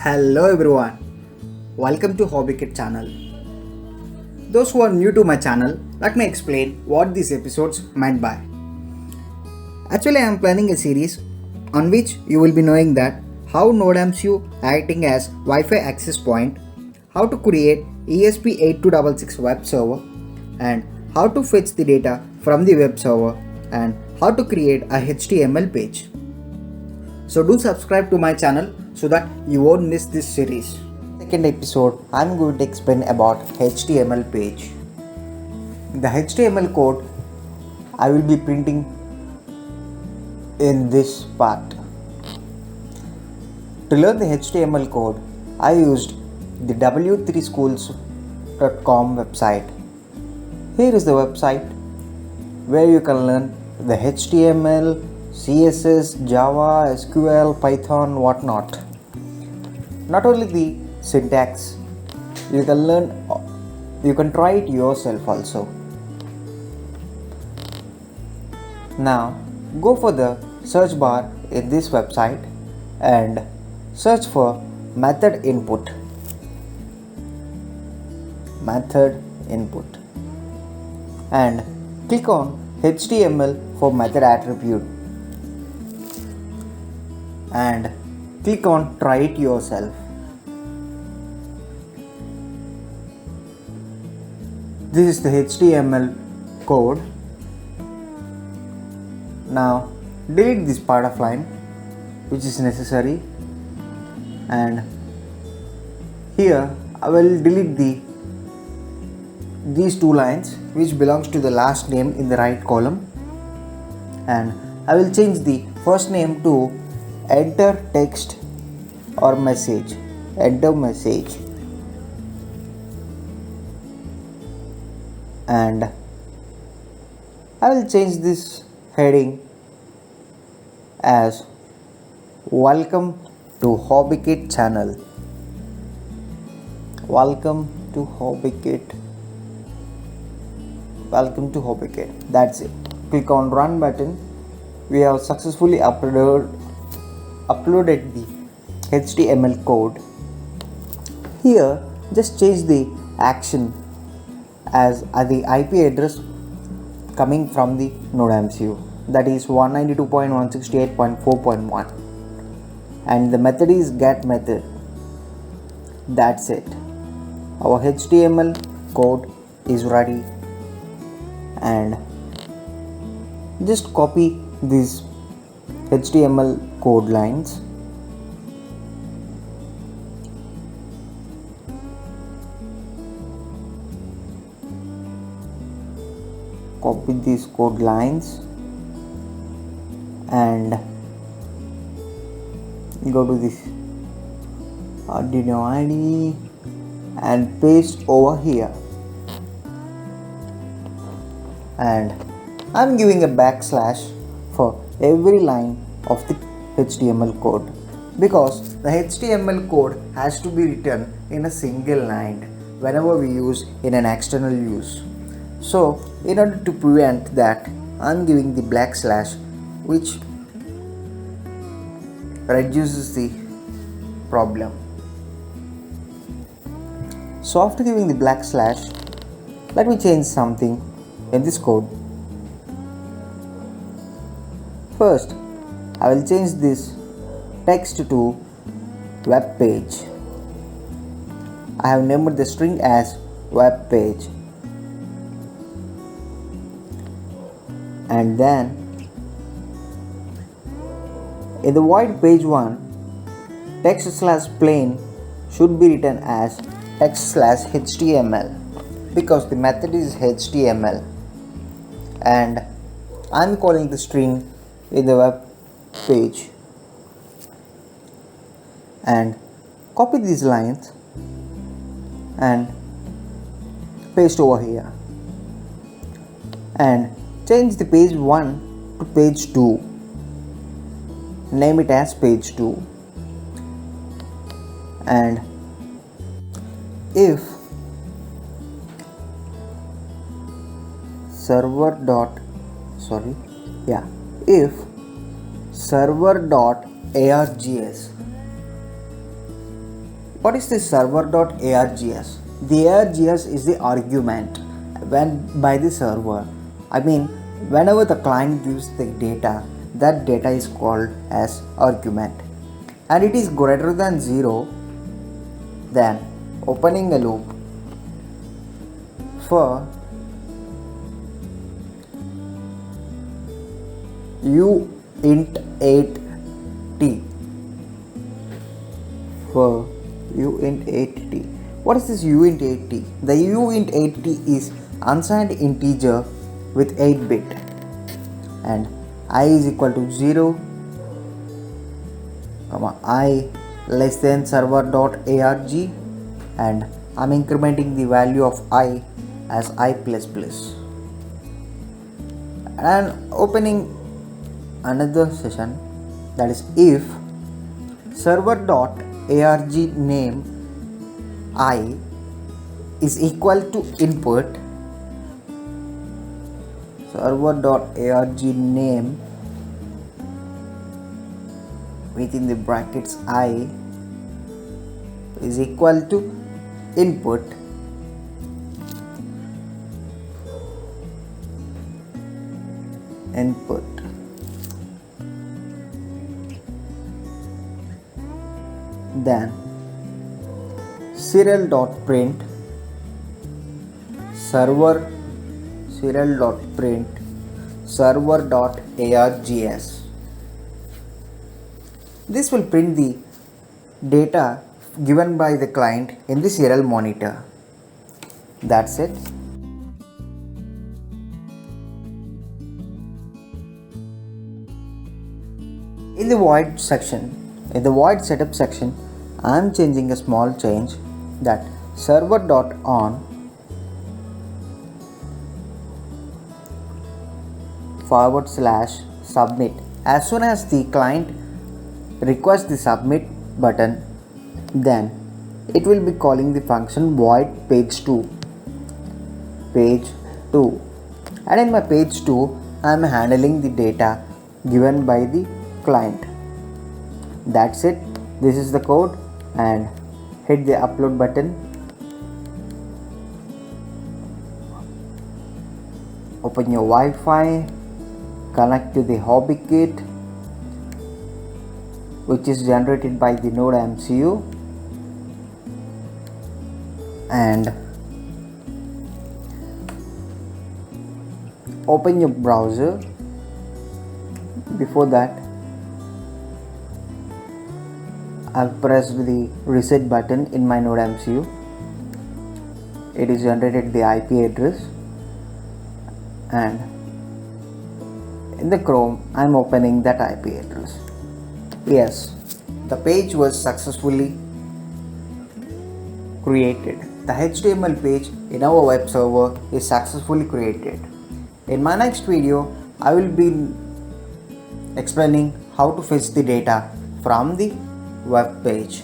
Hello everyone, welcome to HobbyKit channel. Those who are new to my channel, let me explain what these episodes meant by. Actually, I am planning a series on which you will be knowing that how NodeMCU acting as Wi-Fi access point, how to create ESP8266 web server, and how to fetch the data from the web server, and how to create a HTML page. So do subscribe to my channel so that you won't miss this series. Second episode, I'm going to explain about HTML page. The HTML code I will be printing in this part. To learn the HTML code, I used the w3schools.com website. Here is the website where you can learn the HTML, CSS, Java, SQL, Python, whatnot. Not only the syntax, you can try it yourself also. Now go for the search bar in this website and search for method input. And click on HTML for method attribute and click on try it yourself. This is the HTML code. Now delete this part of line which is necessary, and here I will delete these two lines which belongs to the last name in the right column, and I will change the first name to enter text or message, and I will change this heading as welcome to HobbyKit channel. Welcome to HobbyKit. That's it. Click on run button. We have successfully uploaded the HTML code. Here just change the action as the IP address coming from the NodeMCU, that is 192.168.4.1, and the method is get method. That's it. Our HTML code is ready, and just copy these HTML code lines and go to this Arduino IDE and paste over here, and I'm giving a backslash for every line of the HTML code because the HTML code has to be written in a single line whenever we use in an external use. So in order to prevent that, I'm giving the backslash which reduces the problem. So after giving the backslash, let me change something in this code. First, I will change this text to web page. I have named the string as web page, and then in the void page 1, text/plain should be written as text/html because the method is HTML, and I'm calling the string in the web page, and copy these lines and paste over here, and change the page 1 to page 2. Name it as page 2, and if server.args What is this server.args? The args is the argument when by the server. I mean, whenever the client gives the data, that data is called as argument, and it is greater than 0, then opening a loop for u int 8t. For u int 8t. What is this u int 8t? The u int 8t is unsigned integer with 8 bit, and I is equal to 0, I less than server.arg, and I'm incrementing the value of I as I++, and opening another session, that is if server.arg name I is equal to input, server.arg name within the brackets I is equal to input, then serial.print server.args. This will print the data given by the client in the serial monitor. That's it. In the void setup section, I am changing a small change, that server.on /submit. As soon as the client requests the submit button, then it will be calling the function void page2, and in my page2 I am handling the data given by the client. That's it. This is the code, and hit the upload button. Open your Wi-Fi, connect to the HobbyKit, which is generated by the Node MCU, and open your browser. Before that, I've pressed the reset button in my Node MCU. It is generated the IP address, and in the Chrome I'm opening that IP address. Yes, the page was successfully created. The HTML page in our web server is successfully created. In my next video, I will be explaining how to fetch the data from the web page.